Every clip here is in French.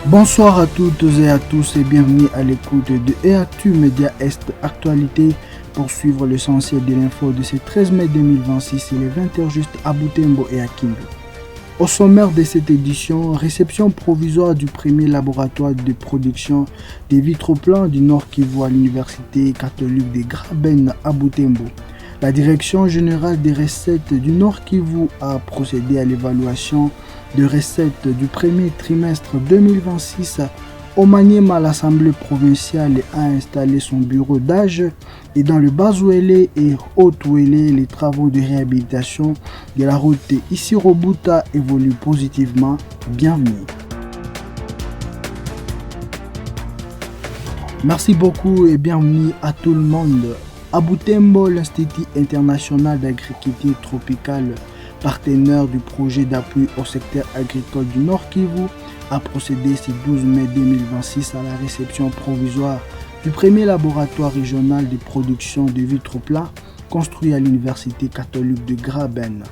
Bonsoir à toutes et à tous et bienvenue à l'écoute de EActu Média Est Actualité pour suivre l'essentiel de l'info de ce 13 mai 2026. Il est 20h juste à Butembo et à Kindu. Au sommaire de cette édition, réception provisoire du premier laboratoire de production des vitraux plans du Nord Kivu à l'Université catholique de Graben à Butembo. La direction générale des recettes du Nord Kivu a procédé à l'évaluation de recettes du premier trimestre 2026. Au Maniema, l'Assemblée provinciale a installé son bureau d'âge et dans le Bas-Ouélé et Haut-Ouélé, les travaux de réhabilitation de la route Issy-Robuta évoluent positivement. Bienvenue. Merci beaucoup et bienvenue à tout le monde. À Butembo, l'Institut international d'agriculture tropicale, partenaire du projet d'appui au secteur agricole du Nord Kivu, a procédé ce 12 mai 2026 à la réception provisoire du premier laboratoire régional de production de vitraux plats construit à l'Université catholique de Graben.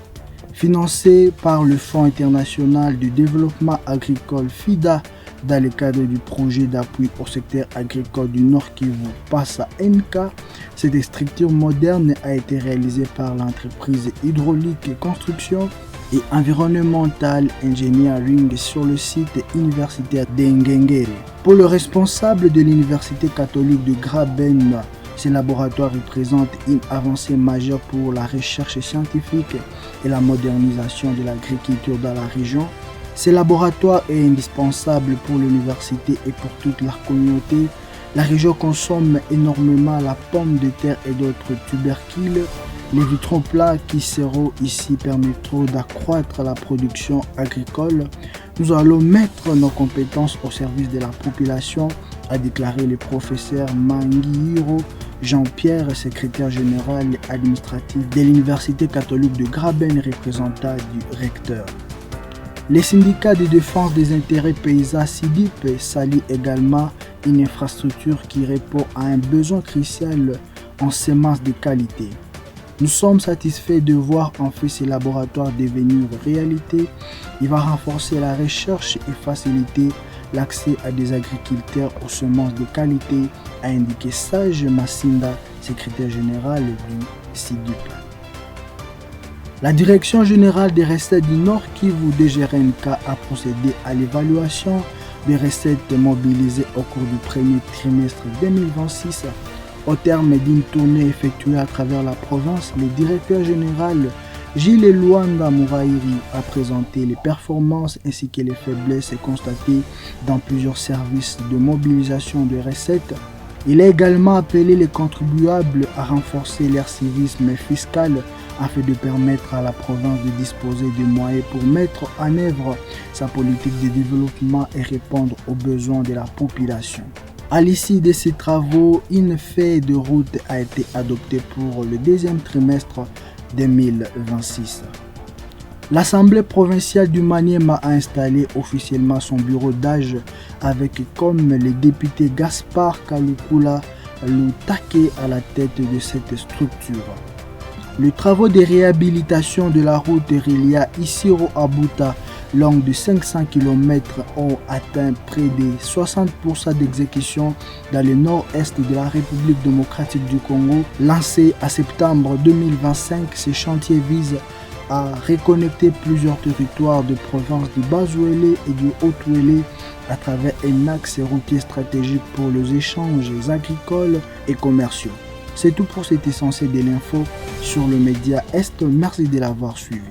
Financé par le Fonds international de développement agricole FIDA dans le cadre du projet d'appui au secteur agricole du Nord Kivu PASA NK, cette structure moderne a été réalisée par l'entreprise hydraulique et construction et environnemental engineering sur le site universitaire d'Engengere. Pour le responsable de l'Université catholique de Graben, ce laboratoire représente une avancée majeure pour la recherche scientifique et la modernisation de l'agriculture dans la région. Ce laboratoire est indispensable pour l'université et pour toute la communauté. La région consomme énormément la pomme de terre et d'autres tubercules. Les vitraux plats qui seront ici permettront d'accroître la production agricole. Nous allons mettre nos compétences au service de la population, a déclaré le professeur Manguiro Jean-Pierre, secrétaire général administratif de l'Université catholique de Graben, représentant du recteur. Les syndicats de défense des intérêts paysans SIDIP saluent également une infrastructure qui répond à un besoin crucial en semences de qualité. Nous sommes satisfaits de voir en fait ce laboratoire devenir réalité. Il va renforcer la recherche et faciliter l'accès à des agriculteurs aux semences de qualité, a indiqué Sage Massinda, secrétaire général du SIDIP. La Direction générale des recettes du Nord Kivu DGRNK a procédé à l'évaluation des recettes mobilisées au cours du premier trimestre 2026. Au terme d'une tournée effectuée à travers la province, le directeur général Gilles Luanda Mouraïri a présenté les performances ainsi que les faiblesses constatées dans plusieurs services de mobilisation de recettes. Il a également appelé les contribuables à renforcer leur civisme fiscal afin de permettre à la province de disposer de moyens pour mettre en œuvre sa politique de développement et répondre aux besoins de la population. À l'issue de ces travaux, une feuille de route a été adoptée pour le deuxième trimestre 2026. L'Assemblée provinciale du Maniema a installé officiellement son bureau d'âge avec comme le député Gaspard Kalukula Lutake à la tête de cette structure. Les travaux de réhabilitation de la route Relia Issy-Robuta longue de 500 km ont atteint près de 60% d'exécution dans le nord-est de la République démocratique du Congo. Lancé en septembre 2025, ce chantier vise à reconnecter plusieurs territoires de province du Bas-Ouélé et du Haut-Ouélé à travers un axe routier stratégique pour les échanges agricoles et commerciaux. C'est tout pour cet essentiel de l'info sur le média Est. Merci de l'avoir suivi.